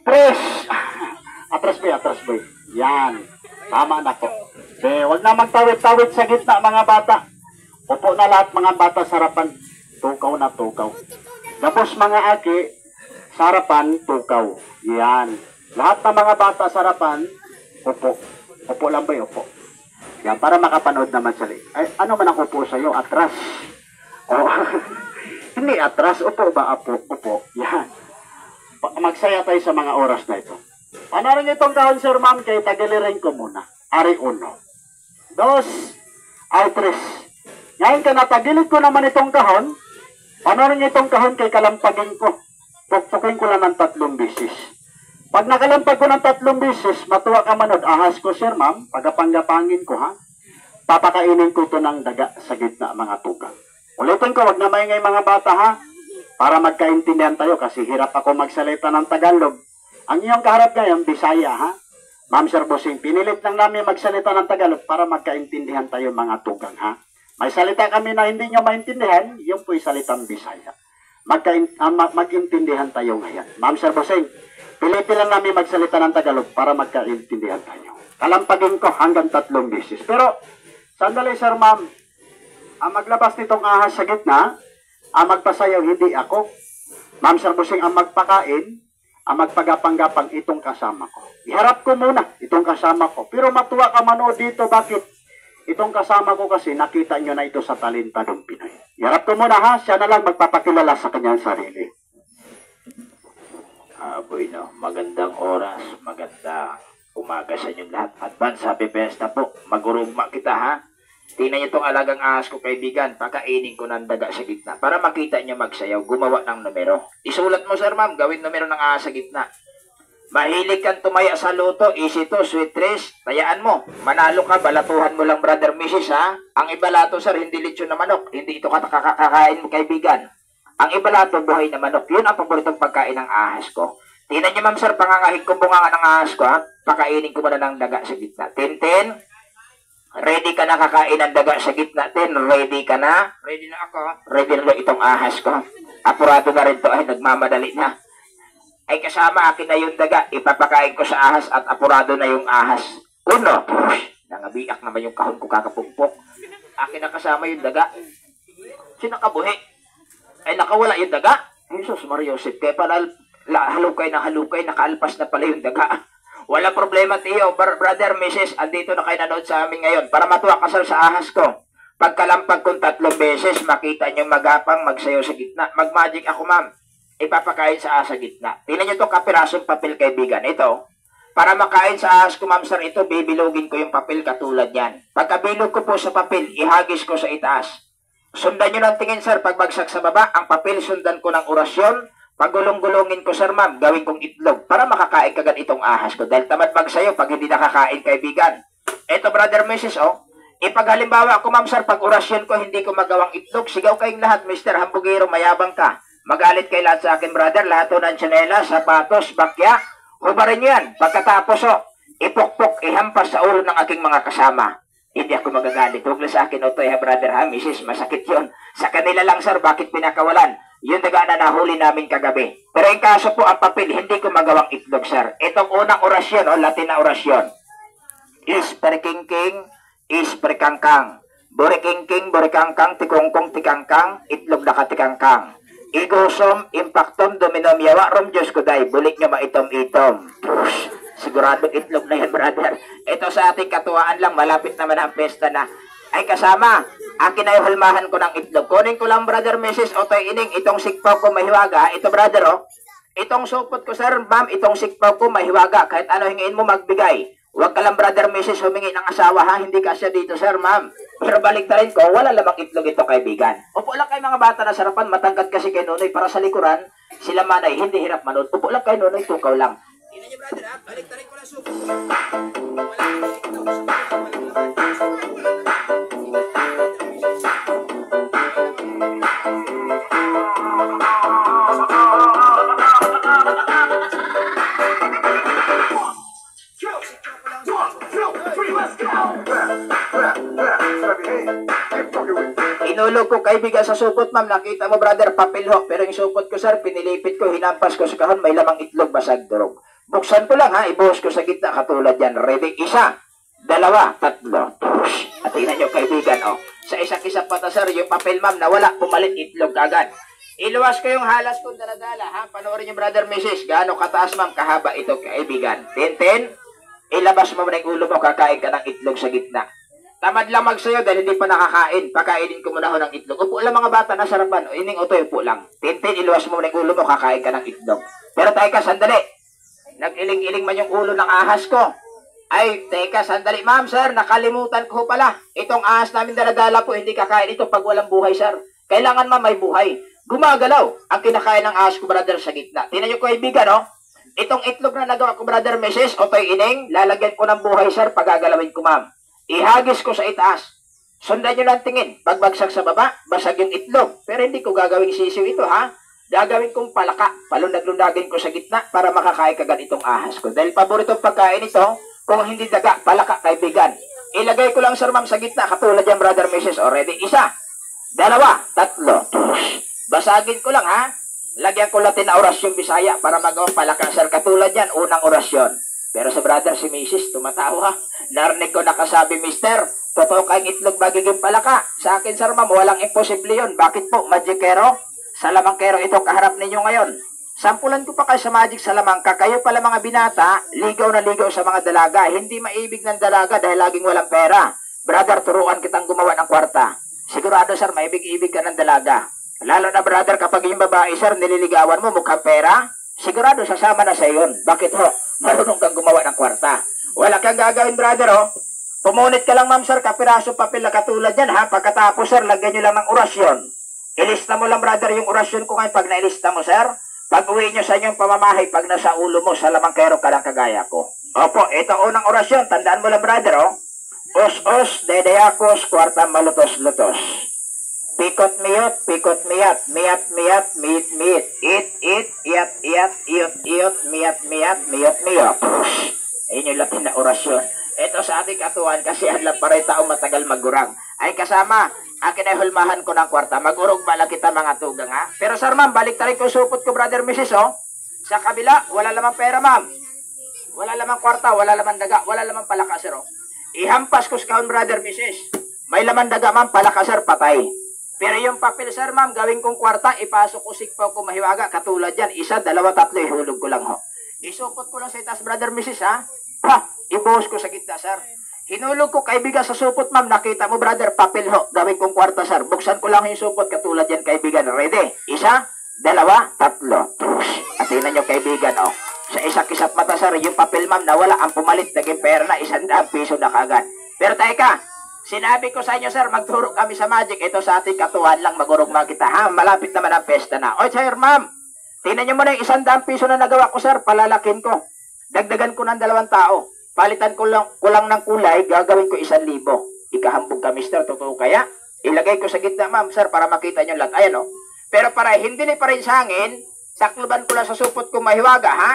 Tres! Atras boy. Yan. Tama na po. Wag na magtawid-tawid sa gitna mga bata. Upo na lahat mga bata sa harapan. Tukaw na tukaw. Tapos mga aki, sa harapan, tukaw. Yan. Lahat ng mga bata sa harapan, upo. Upo lang ba upo? Yan, para makapanood naman sila. Ay, ano man ang upo sa'yo? Atras. Oh. Hindi atras. Upo ba? Upo. Yan. Magsaya tayo sa mga oras na ito. Ano rin itong kahon, Sir Ma'am? Kaya tagilirin ko muna. Ari 1. 2. Ay 3. Ngayon ka natagilid ko naman itong kahon. Ano rin itong kahon kay kalampagin ko. Pukpukin ko lang ng 3 bisis. Pag nakalampag ko ng 3 bisis, matuwa ka manod. Ahas ko, Sir Ma'am. Pagapanggapangin ko, ha? Papakainin ko ito ng daga sa gitna mga tugang. Ulitin ko, wag na maingay mga bata, ha? Para magkaintindihan tayo kasi hirap ako magsalita ng Tagalog. Ang iyong kaharap ngayon, Bisaya, ha? Ma'am Sir Bossing, pinilit lang namin magsalita ng Tagalog para magkaintindihan tayo mga tugang, ha? May salita kami na hindi nyo maintindihan, yung po'y salitang Bisaya. Mag-intindihan tayo ngayon. Ma'am Sir Bossing, pilitin lang namin magsalita ng Tagalog para magkaintindihan tayo. Kalampagin ko hanggang 3 beses. Pero, sandali Sir Ma'am, ang maglabas nitong ahas sa gitna, ang magpasayaw hindi ako. Ma'am Sir Bossing, ang magpakain, ang magpagapang-gapang itong kasama ko. Iharap ko muna itong kasama ko. Pero matuwa ka manood dito. Bakit? Itong kasama ko kasi nakita nyo na ito sa Talentadong Pinoy. Iharap ko muna ha. Siya na lang magpapakilala sa kanyang sarili. Boy, no. Magandang oras. Magandang umaga sa inyo lahat. Advance happy fiesta po. Magurugma kita ha. Tingnan niyo itong alagang ahas ko kaibigan. Pakainin ko ng daga sa gitna. Para makita niyo magsayaw, gumawa ng numero. Isulat mo sir ma'am, gawin numero ng ahas sa gitna. Mahilig kang tumaya sa luto, easy to, sweet trees. Tayaan mo. Manalo ka, balatuhan mo lang brother Mrs. ha. Ang ibalato sir, hindi lechon na manok. Hindi ito kakakain mo kaibigan. Ang ibalato, buhay na manok. Yun ang paboritong pagkain ng ahas ko. Tingnan niyo ma'am sir, pangangahig ko bunganga ng ahas ko ha. Pakainin ko muna ng daga sa gitna. Tintin. Ready ka na kakain ng daga sa gitna, Tin? Ready ka na? Ready na ako. Ready na itong ahas ko. Apurado na rin to. Ay, nagmamadali na. Ay, kasama akin na yung daga. Ipapakain ko sa ahas at apurado na yung ahas. Uno. Nangabiak naman yung kahon ko kakapugpok. Akin na kasama yung daga. Sinakabuhi. Ay, nakawala yung daga. Jesus Maria Joseph. Kaya pala halukay na halukay. Nakaalpas na pala yung daga. Wala problema, Tiyo. Brother, Mrs., andito na kayo nanood sa amin ngayon para matuwa ka sa ahas ko. Pagkalampag kong 3 beses, makita nyo magapang, magsayo sa gitna. Mag-magic ako, ma'am. Ipapakain sa ahas sa gitna. Tingnan nyo itong kapirasong papel, kaibigan. Ito, para makain sa ahas ko, ma'am, sir, ito, bibilugin ko yung papel katulad yan. Pagkabilog ko po sa papel, ihagis ko sa itaas. Sundan nyo ng tingin, sir, pagbagsak sa baba, ang papel sundan ko ng orasyon. Pagulong-gulongin ko, sir, ma'am, gawin kong itlog para makakain kagad itong ahas ko. Dahil tamad magsayo pag hindi nakakain, kaibigan. Eto, brother, Mrs., oh. Ipaghalimbawa ko, ma'am, sir, pag orasyon ko, hindi ko magawang itlog. Sigaw kayong lahat, Mr. Hambugero, mayabang ka. Magalit kay lahat sa akin, brother. Lahat ng tsanela, sapatos, bakya. Hubarin nyo yan. Pagkatapos, oh, ipokpok, ihampas sa ulo ng aking mga kasama. Hindi ako magagalit. Huwag lang sa akin, Otoy, ha, brother, ha, Mrs., masakit yun. Sa kanila lang, sir, bakit pinakawalan? Yung daga na nahuli namin kagabi. Pero yung kaso po, ang papel, hindi ko magawang itlog, sir. Itong unang orasyon, o Latin na orasyon. Is perkingking, is perkangkang. Borikingking, borikangkang, tikongkong, tikangkang, itlog na katikangkang. Igosom, impactom, dominom, yawa, rom, Diyos ko day, bulik nyo maitom-itom. Push, sigurado itlog na yan, brother. Ito sa ating katuwaan lang, malapit naman ang pesta na. Ay kasama, akin na yung hulmahan ko ng itlog. Kunin ko lang, brother, Mrs. Otoy Ining, itong sikpaw ko mahiwaga. Ito, brother, oh. Itong supot ko, sir, ma'am, itong sikpaw ko mahiwaga. Kahit ano hingin mo, magbigay. Huwag ka lang, brother, Mrs. humingi ng asawa, ha? Hindi kasya dito, sir, ma'am. Pero balik na rin ko, wala lamang itlog ito, kaibigan. Upo lang kayo mga bata na sarapan, matangkad kasi kay Nonoy para sa likuran. Sila manay, hindi hirap manood. Upo lang kayo, Nonoy, tukaw lang. Ina niyo, brother, ha? Balik na rin ko lang supot. Inulog ko kaibigan sa supot, ma'am. Nakita mo, brother, papel ho. Pero yung supot ko, sir, pinilipit ko, hinampas ko sa kahon, may lamang itlog, basag durog. Buksan ko lang ha, ibuhos ko sa gitna katulad yan. Ready? Isa, dalawa, tatlo. At tingnan nyo kaibigan, oh. Sa isang-isang mata, sir, yung papel ma'am na wala, pumalit itlog agad. Iluwas ko yung halas kong daladala, ha? Panoorin yung brother, Mrs. Gaano kataas, ma'am, kahaba ito, kaibigan. Tintin, ilabas mo na yung ulo mo, kakain ka ng itlog sa gitna. Tamad lang magsayo dahil hindi pa nakakain. Pakainin ko muna ho ng itlog. Upo lang mga bata, nasa harapan. O, ining utoy, upo lang. Tintin, iluwas mo na yung ulo mo, kakain ka ng itlog. Pero teka, sandali. Nag-iling-iling man yung ulo ng ahas ko. Ay, teka, sandali. Ma'am, sir, nakalimutan ko pala. Itong ahas namin daladala po, hindi kakain ito pag walang buhay, sir. Kailangan ma'am may buhay. Gumagalaw ang kinakain ng ahas ko, brother, sa gitna. Tingnan nyo kaibigan, no? Itong itlog na nagawa ko, brother, Mrs. Otoy ining, lalagyan ko ng buhay, sir, pagagalawin ko, ma'am. Ihagis ko sa itaas. Sundan nyo lang tingin. Pagbagsak sa baba, basag yung itlog. Pero hindi ko gagawing sisiw ito, ha? Gagawin kong palaka. Palundag-lundagin ko sa gitna para makakain kagad itong ahas ko. Dahil paboritong pagkain ito, kung hindi daga, palaka, kaibigan. Ilagay ko lang, sir, ma'am, sa gitna. Katulad yan, brother, Mrs. Already. Isa, dalawa, tatlo. Basagin ko lang, ha? Lagyan ko Latin na orasyon Bisaya para magawang palaka, sir. Katulad yan, unang orasyon. Pero sa brother, si Mrs. tumatawa. Narinig ko nakasabi, mister, totoo kayong itlog magiging palaka. Sa akin, sir, ma'am, walang imposible yun. Bakit po, magikero? Salamangkero ito kaharap ninyo ngayon. Sampulan ko pa kayo sa magic salamangka. Kayo pala mga binata, ligaw na ligaw sa mga dalaga. Hindi maibig ng dalaga dahil laging walang pera. Brother, turuan kitang gumawa ng kwarta. Sigurado, sir, maibig-ibig ka ng dalaga. Lalo na, brother, kapag yung babae, sir, nililigawan mo mukhang pera, sigurado sasama na sa yun. Bakit ho? Marunong kang gumawa ng kwarta. Wala kang gagawin, brother, oh. Pumunit ka lang, ma'am, sir, kapiraso papel na katulad yan, ha? Pagkatapos, sir, lagyan nyo lang ng orasyon. Ilista mo lang, brother, yung orasyon ko ngayon. Pag nailista mo, sir, pag uwi nyo sa inyong pamamahay, pag nasa ulo mo, salamangkero ka lang kagaya ko. Opo, ito unang orasyon. Tandaan mo lang, brother, oh. Os-os, dedeyakos, kwarta malutos-lutos. Pikot miyot, pikot miyat, miyat, miyit. It, iyat, iyot, miyat, miyot. Ayun yung Latin na orasyon. Ito sa ating katuan kasi adlang paray taong matagal magurang. Ay kasama, akin ay hulmahan ko ng kwarta. Magurog bala kita mga tugang, ha? Pero sir, ma'am, balik tayo ko supot ko, brother, Mrs. Oh. Sa kabila, wala lamang pera, ma'am. Wala lamang kwarta, wala lamang daga, wala lamang palaka, sir, oh. Ihampas ko sa kahon, brother, Mrs. May laman daga, ma'am, palaka, sir, patay. Pero yung papel, sir, ma'am, gawin kong kwarta, ipasok ko sikpaw ko mahiwaga, katulad yan, isa, dalawa, tatlo, ihulog ko lang, ho. Isupot ko lang sa itaas, brother, Mrs., ha? Ha! Ibuhos ko sa gitna, sir. Hinulog ko kaibigan sa supot, ma'am. Nakita mo, brother, papel ho. Gawin kong kwarta, sir. Buksan ko lang yung supot, katulad yan, kaibigan. Ready? Isa, dalawa, tatlo. At tingnan nyo, kaibigan, oh. Sa isang-isang mata, sir, yung papel, ma'am, nawala. Ang pumalit, naging pera na, 100 piso na kagad. Pero teka, sinabi ko sa inyo, sir, magturo kami sa magic. Ito sa ating katuhan lang, magurugma kita, ha? Malapit naman ang pesta na. O, sir, ma'am, tingnan nyo muna yung 100 piso na nagawa ko, sir. Palalakin ko. Dagdagan ko ng 2 tao. Palitan ko lang ng kulay, gagawin ko 1,000. Ikahambog ka, mister, totoo kaya? Ilagay ko sa gitna, ma'am, sir, para makita nyo lahat. Ayan, oh. Pero para hindi ni pa rin sa hangin, sakluban ko lang sa supot ko mahiwaga, ha?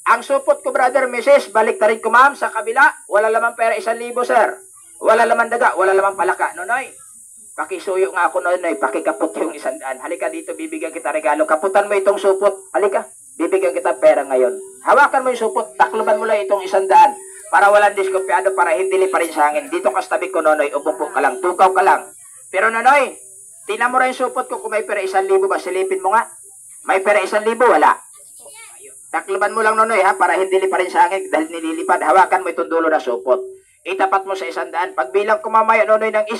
Ang supot ko, brother, Mrs., balik na rin ko, ma'am, sa kabila. Wala lamang pera, 1,000, sir. Wala lamang daga, wala lamang palaka. Nonoy, pakisuyo nga ako, Nonoy, pakikapot yung 100. Halika dito, bibigyan kita regalo. Kaputan mo itong supot. Halika, bibigyan kita pera ngayon. Hawakan mo yung supot, takluban mo lang itong 100. Para walang diskumpiyado, para hindi li pa rin sa hangin. Dito ka sa tabi ko, Nonoy, upo ka lang, tukaw ka lang. Pero Nonoy, tingnan mo rin yung supot ko kung may pera 1,000 ba, silipin mo nga. May pera 1,000, wala. Takluban mo lang, Nonoy, ha, para hindi li pa rin sa hangin dahil nililipad. Hawakan mo itong dulo na supot. Itapat mo sa 100. Pagbilang ko mamaya, Nonoy, ng 1,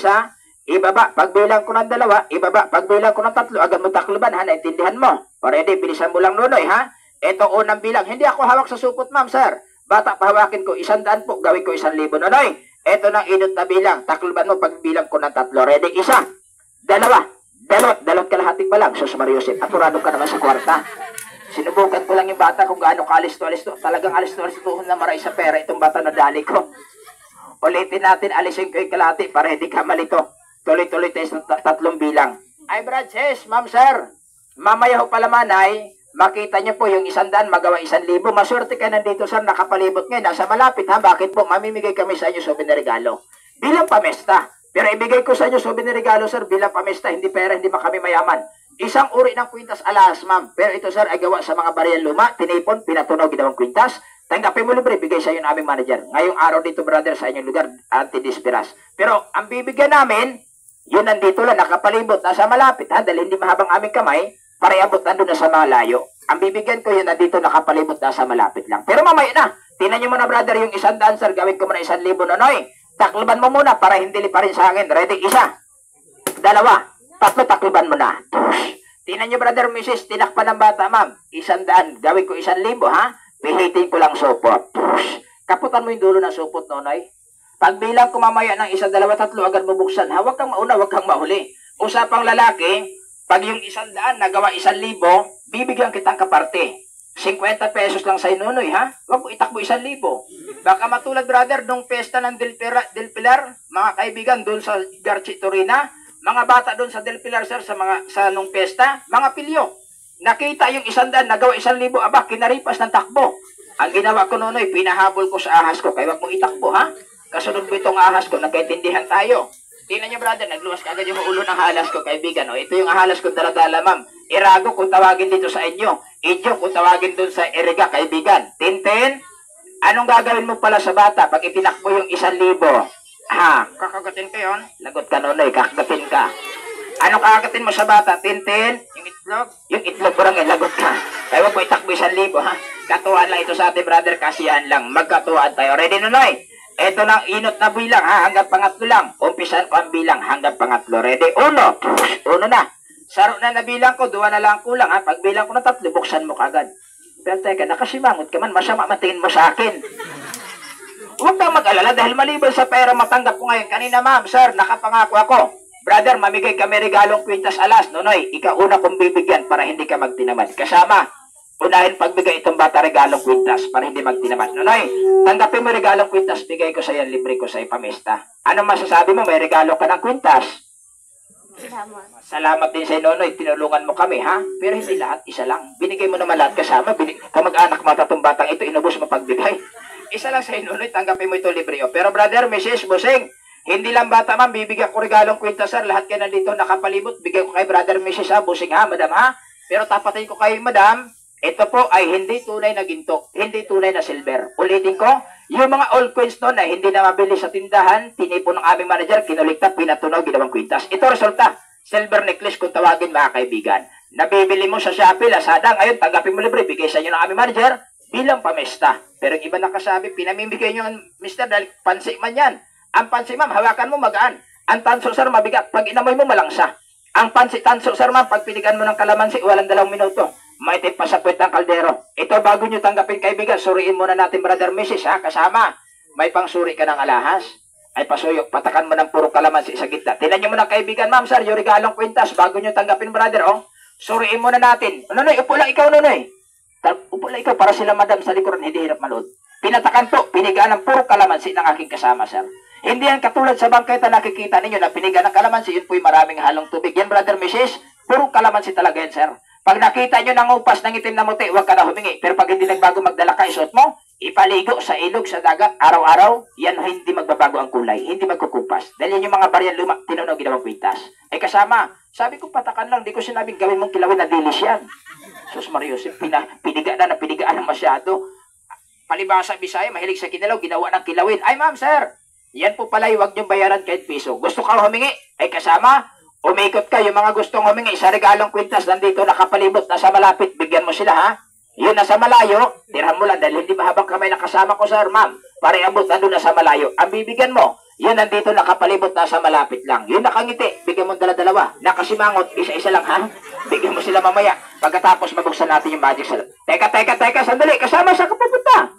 ibaba. Pagbilang ko ng 2, ibaba. Pagbilang ko ng 3, agad mo takluban, ha, naintindihan mo. Already, bilisan mo lang, Nonoy, ha. Ito unang bilang. Hindi ako hawak sa supot, ma'am, sir. Bata, pahawakin ko, 100 po, gawin ko 1,000. Nonoy, ito nang inot na bilang. Takluban mo pagbilang ko ng 3. Ready? 1, 2, dalot kalahati pa lang. Sus Mariusip, apurado ka naman sa kwarta. Sinubukan ko lang yung bata kung gaano ka alisto. Talagang alisto na maray sa pera itong bata na dali ko. Ulitin natin, alisin ko yung kalahati para hindi ka malito. Tuloy-tuloy tayo sa 3 bilang. Ay, Brad, sis, ma'am, sir. Mamaya ho pala, manay. Makita niyo po yung 100, magawa 1,000. Maswerte ka nandito, sir, nakapalibot ngayon. Nasa malapit, ha? Bakit po? Mamimigay kami sa inyo souvenir regalo. Bilang pamesta. Pero ibigay ko sa inyo souvenir regalo, sir, bilang pamesta. Hindi pera, hindi kami mayaman. Isang uri ng kwintas alas, ma'am. Pero ito, sir, ay gawa sa mga baril luma. Tinipon, pinatunaw, ginawang kwintas. Tanggapin mo libre, bigay sa iyo ng aming manager. Ngayong araw dito, brother, sa inyong lugar, anti-disperas. Pero ang bibigyan namin, yun nandito lang, nakapalibot, nasa malapit, ha? Dahil hindi mahabang aming kamay, para iabot nandun na sa malayo. Ang bibigyan ko yun nandito, nakapalibot, nasa malapit lang. Pero mamaya na, tinan nyo muna, brother, yung isang dancer, gawin ko muna 1,000, Nonoy. Takliban mo muna para hindi pa rin sa akin. Ready? Isa, dalawa, tatlo, takliban mo na. Tinan nyo, brother, Mrs., tinakpan ng bata, ma'am. 100, gawin ko 1,000, ha? Pihitin ko lang supot. Kaputan mo yung dulo ng supot, Nonoy. Pagbilang ko mamaya ng 1, 2, 3, agad mo buksan, ha? Huwag kang mauna, huwag kang mahuli. Usapang lalaki, pag yung 100 nagawa 1,000, bibigyan kitang kaparte. 50 pesos lang sa'yo, Nonoy, ha? Huwag mo itakbo 1,000. Baka matulad, brother, nung pesta ng Del Pilar, mga kaibigan, doon sa Garchi Torina, mga bata doon sa Del Pilar, sir, sa nung pesta, mga pilyo. Nakita yung 100, nagawa 1,000, aba, kinaripas ng takbo. Ang ginawa ko, Nonoy, pinahabol ko sa ahas ko, kaya wag mong itakbo, ha? Kasunod mo itong ahas ko, nagkaintindihan tayo. Tingnan niyo, brother, nagluwas kagad yung ulo ng halas ko, kaibigan. O, ito yung halas ko, daladala, ma'am. Irago kung tawagin dito sa inyo. Idyo kung tawagin doon sa Eriga, kaibigan. Tintin, anong gagawin mo pala sa bata pag itinakbo yung 1,000? Ha? Kakagatin ko yun? Lagot ka, Nonoy, kakagatin ka. Anong kakagatin mo sa bata? Tintin? Yung itlog? Yung itlog, barangay, lagot ka. Kaya wag mo itakbo 1,000, ha? Katuwaan lang ito sa ating brother, kasiyahan lang. Magkatuwaan tayo. Ready, Nonoy? Ito lang, inot na bilang, ha? Hanggang pangatlo lang. Umpisan ko ang bilang hanggang pangatlo. Ready? Uno. Uno na. Saro na nabilang ko, 2 na lang kulang, ha? Pag bilang ko na 3, buksan mo kagad. Pero teka, nakasimangot ka man, masama matingin mo sa akin. Huwag kang mag-alala dahil maliban sa pera matanggap ko ngayon. Kanina, ma'am, sir, nakapangako ako. Brother, mamigay kami regalong kwintas alas. Nonoy, ikaw una kong bibigyan para hindi ka magtinamad. Kasama, unahin pagbigay itong bata regalong kwintas para hindi magtinamad. Nonoy, tanggapin mo regalong kwintas, bigay ko sa iyo, libre ko sa iyo pamesta. Anong masasabi mo? May regalo ka ng kwintas. Salamat. Salamat din sa iyo, Nonoy. Tinulungan mo kami, ha? Pero hindi lahat, isa lang. Binigay mo naman lahat kasama. Kamag-anak mo tatong batang ito, inubos mo pagbigay. Isa lang sa iyo, Nonoy. Tanggapin mo ito libre. Pero brother, Mrs. Busing, hindi lang bata, ma'am. Bibigyan ko regalong kwintas, sir. Lahat kayo nandito nakapalibot. Bigyan ko kay brother, Mrs. Busing, ha, madam, ha? Pero tapatin ko kay madam, ito po ay hindi tunay na ginto. Hindi tunay na silver. Ulitin ko, yung mga old coins noon na hindi na mabili sa tindahan, tinipon ng aming manager, kinulikta, pinatunaw, ginawang kwintas. Ito resulta, silver necklace kung tawagin, mga kaibigan. Nabibili mo sa Shopee, Lazada, ngayon tanggapin mo libre, bigay sa inyo ng aming manager bilang pamesta. Pero yung iba nakasabi, pinamimigay nyo, mister, dahil pansi man yan. Ang pansi, ma'am, hawakan mo magaan. Ang tanso, sir, mabigat. Pag inamoy mo, malangsa. Ang pansi, tanso, sir, ma'am, pag pinigan mo ng kalamansi, walang 2 minuto. May tip pa sa kwet ng kaldero. Ito, bago nyo tanggapin, kaibigan, suriin muna natin, brother, Mrs., ha, kasama. May pangsuri ka ng alahas. Ay pasuyok, patakan mo ng puro kalamansi sa gitna. Tinan nyo muna, kaibigan, ma'am, sir, yung regalong kwintas, bago nyo tanggapin, brother, oh. Suriin muna natin. Nonoy, upo lang ikaw, Nonoy. Upo lang ikaw, para sila, madam, sa likuran, hindi hirap malood. Pinatakan po, pinigaan ng puro kalamansi ng aking kasama, sir. Hindi yan katulad sa bangketa nakikita ninyo na pinigaan ng kalamansi, yun po'y maraming halong tubig. Yan, brother, Mrs., puro kalamansi talaga yan, sir. Pag nakita nyo ng upas ng itim na muti, huwag ka na humingi. Pero pag hindi nagbago magdala ka, isuot mo, ipaligo sa ilog, sa dagat, araw-araw, yan hindi magbabago ang kulay, hindi magkukupas. Dahil yan yung mga baryan luma, tinunog, ginawang kwintas. Ay kasama, sabi ko patakan lang, di ko sinabing gawin mong kilawin na dilis yan. Sus Marius, pinigaan ng masyado. Palibasa, Bisaya, mahilig sa kinalaw, ginawa ng kilawin. Ay ma'am, sir, yan po pala, huwag niyong bayaran kahit piso. Gusto kang humingi? Ay kasama, umikot ka, yung mga gustong humingi sa regalong kwintas, nandito nakapalibot, nasa malapit, bigyan mo sila, ha? Yun, nasa malayo, tirhan mo lang, dahil hindi mahabang kamay nakasama ko, sir, ma'am. Para iabot, nandun nasa malayo. Ang bibigyan mo, yun, nandito nakapalibot, nasa malapit lang. Yun, nakangiti, bigyan mo dala-dalawa. Nakasimangot, isa-isa lang, ha? Bigyan mo sila mamaya. Pagkatapos, mabuksan natin yung magic salad. Teka, sandali, kasama sa kapupunta.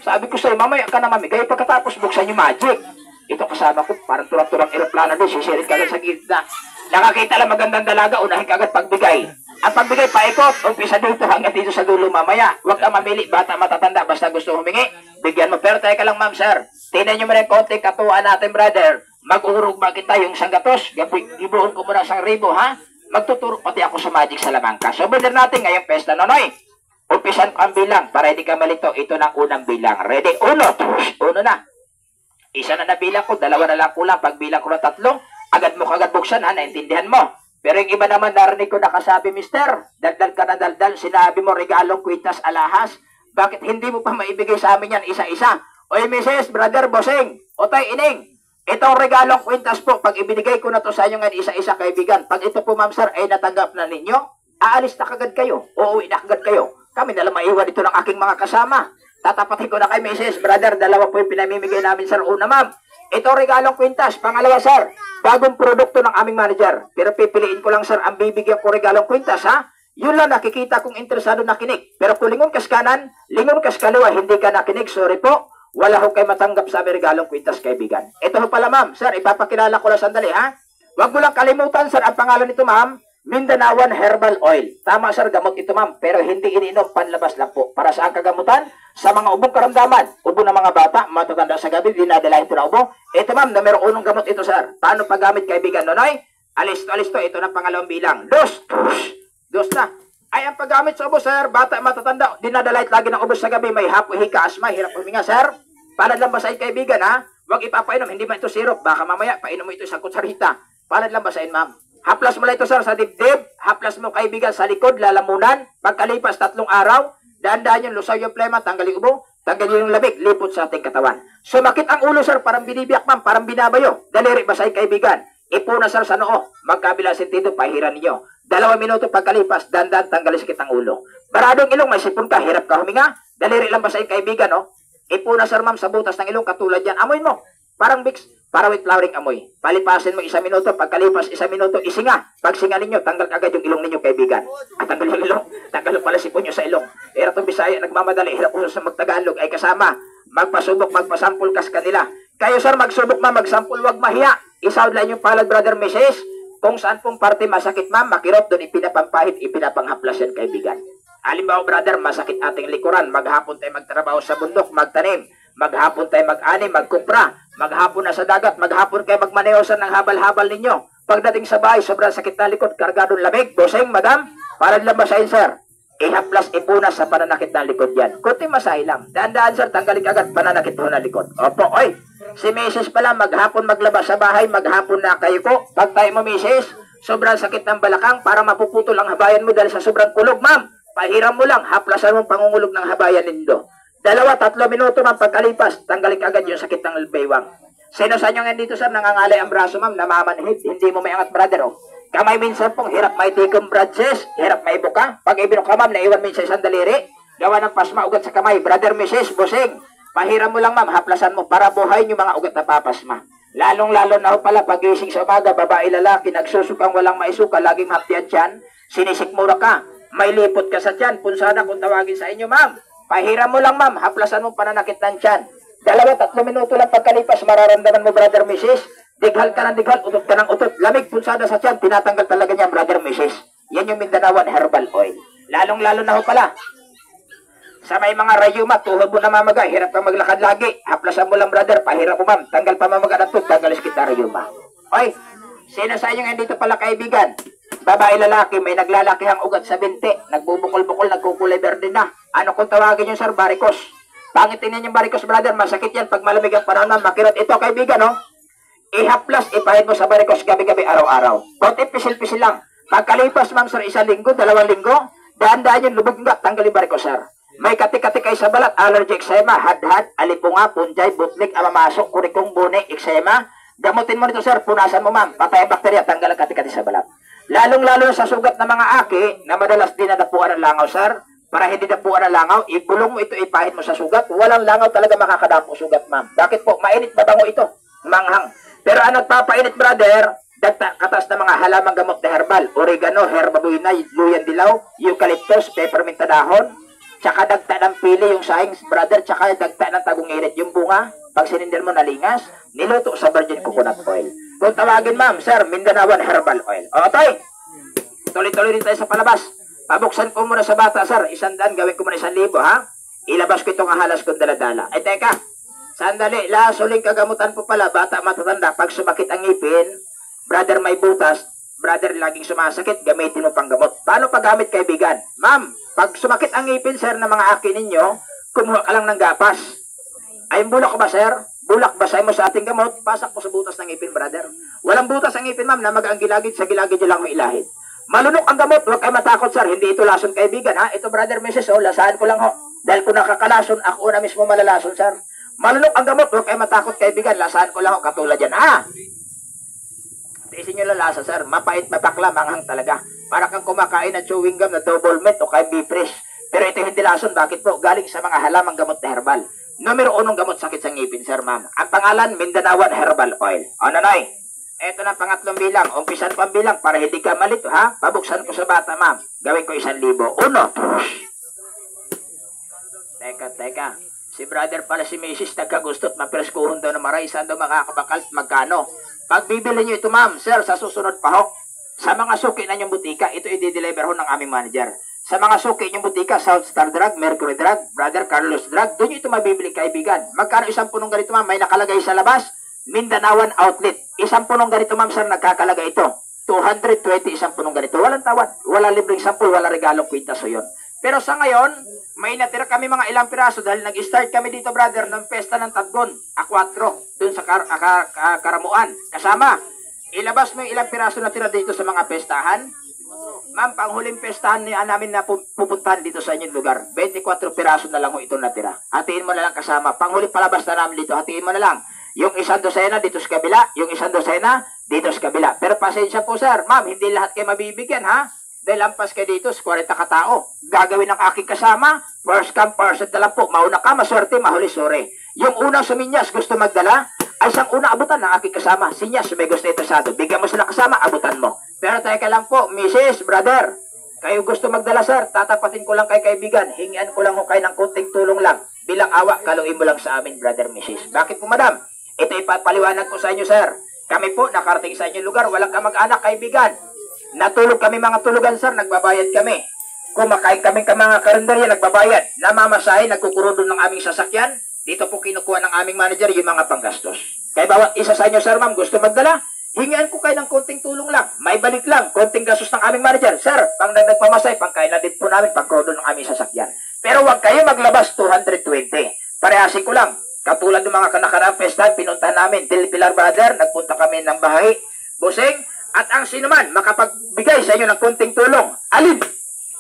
Sabi ko sa'yo, mamaya ka na mamigay. Pagkatapos, buksan yung magic. Ito kasama ko, parang turang-turang aeroplano din, sisirit ka sa gitna. Nakakita lang magandang dalaga, unahin ka agad pagbigay. Ang pagbigay, paikot, umpisa dito hanggang dito sa dulo mamaya. Huwag ka mamili, bata matatanda, basta gusto humingi, bigyan mo. Pero teka lang, ma'am, sir, tinan nyo mo rin konti katuwaan natin, brother. Mag-urog ba kita yung sanggatos? Ibuhon ko muna 1,000, ha? Magtuturo pati ako sa magic sa lamangka. So, brother natin ngayong pesta, Nonoy. Umpisan ko ang bilang para hindi ka malito. Ito na unang bilang. Ready? Uno na. Isa na nabilang ko, 2 na lang kulang. Pag bilang ko na 3, agad mo kagad buksan, ha? Naintindihan mo. Pero yung iba naman, narinig ko nakasabi, mister, daldal ka na daldal, sinabi mo regalong kwintas alahas. Bakit hindi mo pa maibigay sa amin yan isa-isa? Oy, Mrs., Brother, Bossing, Otay, Ining, itong regalong kwintas po, pag ibinigay ko na to sa inyo ngayon isa-isa kaibigan, pag ito po, ma'am sir, ay natanggap na ninyo, aalis na kagad kayo, uuwi na kagad kayo. Kami na lang maiwan ito ng aking mga kasama. Tatapatin ko na kay Mrs., Brother, dalawa po yung pinamimigay namin, sir. Una, ma'am, ito regalong kwintas. Pangalawa, sir, bagong produkto ng aming manager. Pero pipiliin ko lang, sir, ang bibigyan ko regalong kwintas, ha? Yun lang nakikita kong interesado nakinig. Pero kung lingon kas kanan, lingon kas kaliwa, hindi ka nakinig, sorry po. Wala ho kayo matanggap sa aming regalong kwintas, kaibigan. Ito ho pala, ma'am. Sir, ipapakilala ko lang sandali, ha? Huwag mo lang kalimutan, sir, ang pangalan nito, ma'am. Mindanawan Herbal Oil. Tama, sir, gamot ito, ma'am. Pero hindi iniinom, panlabas lang po. Para sa ang kagamutan? Sa mga ubong karamdaman. Ubo ng mga bata, matatanda sa gabi, dinadala ito na ubo. Ito, ma'am, numero unong gamot ito, sir. Paano paggamit, kaibigan, nonoy? Alis to. Ito na pangalawang bilang. Dos na. Ay, ang paggamit sa ubo, sir, bata, matatanda, dinadala lagi ng ubo sa gabi, may hapo, hika, asma, hirap huminga, sir. Palad lang ba sa kaibigan, ha? Huwag ipapainom, hindi ba ito syrup? Baka mamaya, painom mo ito isang kutsarita. Palad lang ba sa ma'am? Haplas mo lang ito, sir, sa dibdib. Haplas mo, kaibigan, sa likod, lalamunan. Pagkalipas 3 araw, daan-daan yung lusaw yung plema, tanggal yung ubo, tanggal yung lamig, lipot sa ating katawan. Sumakit ang ulo, sir, parang binibiyak, ma'am, parang binabayo. Daliri ba sa kaibigan? Ipuna, sir, sa noo. Magkabila sentido, pahiran ninyo. 2 minuto pagkalipas, dandan, tanggalin sakit ang ulo. Baradong ilong, may sipon ka, hirap ka huminga. Daliri lang ba sa kaibigan, no? Ipuna, sir, ma'am, sa butas ng ilong, katulad yan. Amoy mo. Parang Vicks, para with flowering amoy. Palipasin mo 1 minuto, pagkalipas 1 minuto, isinga. Pag singa ninyo, tanggal agad yung ilong ninyo, kaibigan. At tanggal yung ilong, tanggal pala sipon nyo sa ilong. Hirap itong Bisaya, nagmamadali, hirap ko sa magtagalog, ay kasama. Magpasubok, magpasampul kas kanila. Kayo, sir, magsubok, ma'am, magsampul, wag mahiya. Isaw lang yung palad, Brother, Mrs. Kung saan pong parte masakit, ma'am, makirot, doon ipinapampahit, ipinapanghaplas yan, kaibigan. Halimbawa, brother, masakit ating likuran, maghapon tayo magtrabaho sa bundok, magtanim, maghapon tayo mag-ani, magkumpra, maghapon na sa dagat, maghapon kayo magmaneosan ng habal-habal ninyo. Pagdating sa bahay, sobrang sakit na likod, kargadong lamig, Bossing, madam, para lang ba sa sir? Ihaplas, ipunas sa pananakit na likod yan. Kunti masahe lang. Daan-daan, sir, tanggalin agad pananakit ho na likod. Opo, oy. Si Mrs. pala, maghapon maglabas sa bahay, maghapon na kayo ko. Pag tayo mo, Mrs., sobrang sakit ng balakang para mapuputol ang habayan mo dahil sa sobrang kulog, ma'am. Pahiram mo lang, haplasan mo pangungulog ng habayan nindo. 2-3 minuto, ma'am, pagkalipas, tanggalin agad yung sakit ng baywang. Sino sa inyo nga dito, sir, nangangalay ang braso, ma'am, namamanhid, hindi mo may angat, brother, oh. Kamay minsan pong hirap may tikom, branches, hirap may buka. Pag ibinok ka, ma'am, naiwan minsan isang daliri. Gawa ng pasma, ugat sa kamay, brother, Mrs., Bossing. Pahiram mo lang, ma'am, haplasan mo para buhay yung mga ugat na papasma. Lalong-lalo na ho pala, pagising sa umaga, babae, lalaki, nagsusukang walang maisuka, laging haptian tiyan, sinisikmura ka, may lipot ka sa tiyan, punsada kung tawagin sa inyo, ma'am. Pahiram mo lang, ma'am, haplasan mo pananakit ng tiyan. 2-3 minuto lang pagkalipas, mararamdaman mo, brother, Mrs., dighal ka ng dighal, utot ka ng utot, lamig, punsada sa tiyan, tinatanggal talaga niya, brother, Mrs. Yan yung Mindanawan Herbal Oil. Lalong-lalo na ho pala, sa may mga rayuma, tuhod mo na mamaga, hirap kang maglakad lagi. Haplasan mo lang, brother, pahirap mo, ma'am. Tanggal pa mamaga ng tuhod, tanggal kita rayuma. Oy, sino sa inyo nga dito pala, kaibigan? Babae, lalaki, may naglalaki ang ugat sa binti, nagbubukol-bukol, nagkukulay berde na. Ano kung tawagin yung sir, varicose? Pangit tingnan yung varicose, brother, masakit yan pag malamig ang panahon, ma'am. Makirot ito, kaibigan, no? Ihaplas, ipahid mo sa varicose gabi-gabi, araw-araw. Konti, pisil-pisil lang. Pagkalipas, ma'am, sir, 1 linggo, 2 linggo, daan-daan yung lubog nga, tanggal yung varicose, sir. May katik-katik ay sa balat, allergy, eczema, hadhad, alipunga, punjay, butlik, amamasok, kurikong, bune, eczema. Gamutin mo nito, sir, punasan mo, ma'am. Patay ang bakterya, tanggal ang katik-katik sa balat. Lalong-lalo sa sugat ng mga aki, na madalas din nadapuan ng langaw, sir. Para hindi dapuan ng langaw, ibulong mo ito, ipahid mo sa sugat. Walang langaw talaga makakadapo sugat, ma'am. Bakit po? Mainit, mabango ito. Manghang. Pero ang nagpapainit, brother, katas na mga halamang gamot na herbal, oregano, herbabuina, luyan dilaw, eucalyptus, peppermint na dahon, tsaka dagta ng pili yung sahing, brother, tsaka dagta ng tagong init yung bunga, pag sinindir mo nalingas, niluto sa virgin coconut oil. Kung tawagin, ma'am, sir, Mindanawan Herbal Oil. O, toy, tuloy-tuloy rin tayo sa palabas. Pabuksan ko muna sa bata, sir, 100, gawin ko muna 1,000, ha? Ilabas ko itong halas kong daladala. Ay, teka, sandali, lasuling kagamutan po pala, bata matatanda, pag sumakit ang ngipin, brother, may butas, brother, laging sumasakit, gamitin mo pang gamot. Paano paggamit, kaibigan? Ma'am, pag sumakit ang ngipin, sir, ng mga aki ninyo, kumuha ka lang ng gapas. Ay, bulak ba, sir? Bulak, basay mo sa ating gamot, pasak mo sa butas ng ngipin, brother. Walang butas ang ngipin, ma'am, na mag-ang gilagid, sa gilagid nyo lang mo ilahid. Malunok ang gamot, huwag kayo matakot, sir, hindi ito lason, kaibigan, ha? Ito, brother, Mrs., oh, lasahan ko lang, ho. Dahil kung nakakalason, ako na mismo malalason, sir. Malunok ang gamot, huwag kayo matakot, kaibigan. Lasaan ko lang ako katulad yan, ha? Tiisin nyo lang lasa, sir. Mapait, matakla, manghang talaga. Para kang kumakain ng chewing gum na double mint o kay bifresh. Pero ito hindi lason. Bakit po? Galing sa mga halamang gamot na herbal. Numero 1 gamot sakit sa ngipin, sir, ma'am. Ang pangalan, Mindanawan Herbal Oil. O, nanay? Ito na pangatlong bilang. Umpisan ko ang bilang para hindi ka malito, ha? Pabuksan ko sa bata, ma'am. Gawin ko 1,000. 1. Teka. Si brother pala si Mrs. nagkagustot. Mapireskuhon daw na maray. Saan daw makakabakal? Magkano? Pag bibili nyo ito, ma'am, sir, sa susunod pa ho. Sa mga suki na nyong butika, ito i-deliver ho ng aming manager. Sa mga suki nyong butika, South Star Drug, Mercury Drug, Brother Carlos Drug, doon nyo ito mabibili, kaibigan. Magkano 1 punong ganito, ma'am? May nakalagay sa labas. Mindanawan Outlet. 1 punong ganito, ma'am, sir, nagkakalagay ito. 220 1 punong ganito. Walang tawad. Wala libreng sampul, wala regalong kwintas o yun. Pero sa ngayon, may natira kami mga ilang piraso dahil nag-start kami dito, brother, ng pesta ng Tadgon, A4, dun sa Karamuan. Kasama, ilabas mo yung ilang piraso na tira dito sa mga pestahan. Ma'am, panghuling pestahan namin na pupuntahan dito sa inyong lugar. 24 piraso na lang ho ito natira. Hatiin mo na lang kasama. Panghuling palabas na namin dito, hatiin mo na lang. Yung 1 dosena dito sa kabila, yung 1 dosena dito sa kabila. Pero pasensya po, sir. Ma'am, hindi lahat kayo mabibigyan, ha? Dahil lampas kayo dito sa 40 katao. Gagawin ng aking kasama, first come, first served na lang po. Mauna ka, maswerte, mahuli, sore. Yung unang suminyas, gusto magdala, ay siyang una abutan ng aking kasama. Sinyas, may gusto interesado. Bigyan mo sila kasama, abutan mo. Pero teka lang po, Mrs. Brother, kayo gusto magdala, sir, tatapatin ko lang kay kaibigan. Hingian ko lang ho kayo ng kunting tulong lang. Bilang awa, kaluin mo lang sa amin, Brother, Mrs. Bakit po, madam? Ito ipapaliwanag ko sa inyo, sir. Kami po, nakarating sa inyong lugar, walang kamag-anak, kaibigan. Natulog kami mga tulugan, sir, nagbabayad kami. Kumakain kami ka mga karinderya, nagbabayad. Namamasahe, nagkukurudon ng aming sasakyan. Dito po kinukuha ng aming manager yung mga panggastos. Kaya bawat isa sa inyo, sir, ma'am, gusto magdala, hingian ko kayo ng konting tulong lang. May balik lang, konting gastos ng aming manager. Sir, pang nagpamasay, pangkain na din po namin pagkurudon ng aming sasakyan. Pero wag kayo maglabas 220. Parehasin ko lang. Katulad ng mga kanakaraang festival, pinuntahan namin, Del Pilar, brother, nagpunta kami ng bahay, busing, at ang sinuman makapagbigay sa inyo ng konting tulong. Alin?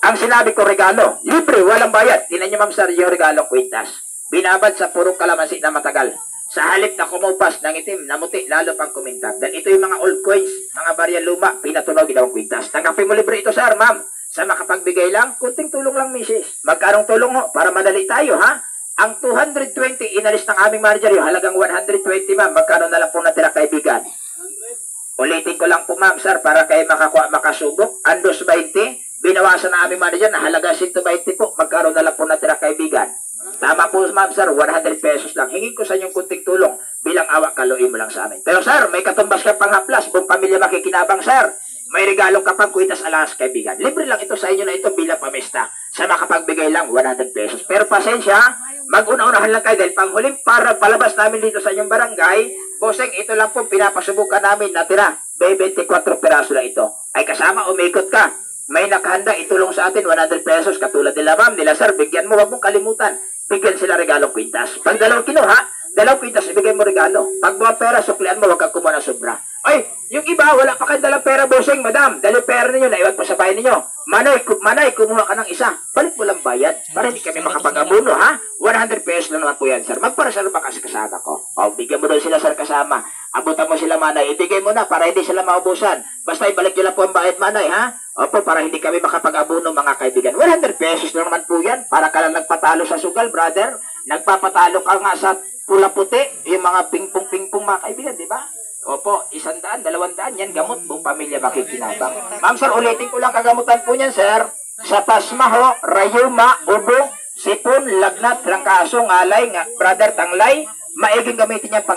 Ang sinabi ko regalo. Libre, walang bayad. Tinan nyo, ma'am, sir, yung regalong kwintas. Binabad sa purong kalamansi na matagal. Sa halip na kumupas ng itim, namuti, lalo pang kumintab. Dahil ito yung mga old coins, mga barya luma, pinatunog ginawang kwintas. Tanggapin mo libre ito, sir, ma'am. Sa makapagbigay lang, kunting tulong lang, misis. Magkarong tulong ho, para madali tayo, ha? Ang 220, inalis ng aming manager, yung halagang 120, ma'am. Magkano na lang po natira, kaibigan? Ulitin ko lang po, ma'am, sir, para kayo makasubok. Ang 220, binawasan na aming manager na halaga 120 po. Magkaroon na lang po natira, kaibigan. Tama po, ma'am, sir, 100 pesos lang. Hingin ko sa inyong kunting tulong. Bilang awa, kaluin mo lang sa amin. Pero, sir, may katumbas ka pang haplas. Buong pamilya makikinabang, sir. May regalong kapag kuitas alas, kaibigan. Libre lang ito sa inyo na ito bilang pamesta. Sa makapagbigay lang, 100 pesos. Pero pasensya, mag-una-unahan lang kayo dahil panghuling para palabas namin dito sa inyong barangay, bossing, ito lang po pinapasubukan namin natira. 24 peraso lang ito. Ay kasama, umikot ka. May nakahanda, itulong sa atin 100 pesos. Katulad nila, ma'am, nila, sir, bigyan mo, wag mong kalimutan. Bigyan sila regalong kwintas. Pag 2 kinuha, 2 kwintas, ibigay mo regalo. Pag buwan pera, suklian mo, wag kang kumuha ng sobra. Ay, yung iba, wala pa kayong dalang pera, bossing, madam. Dali pera ninyo, naiwan po sa bahay ninyo. Manay, kumuha ka ng isa. Balik mo lang bayad para hindi kami makapag-abuno, ha? 100 pesos lang naman po yan, sir. Magparasal ba kasi kasama ko? O, bigyan mo daw sila, sir, kasama. Abutan mo sila, manay. Ibigay mo na para hindi sila maubusan. Basta ibalik nyo lang po ang bayad, manay, ha? Opo, para hindi kami makapag-abuno, mga kaibigan. 100 pesos lang naman po yan. Para ka lang nagpatalo sa sugal, brother. Nagpapatalo ka nga sa pula-puti. Yung mga pingpong-pingpong, mga kaibigan, di ba? Opo, 100, 200, yan gamot buong pamilya makikinabang. Ma'am, sir, ulitin ko lang kagamutan po niyan, sir. Sa pasmaho, rayuma, ubo, sipon, lagnat, trangkaso, ngalay, brother, tanglay, maiging gamitin niya pang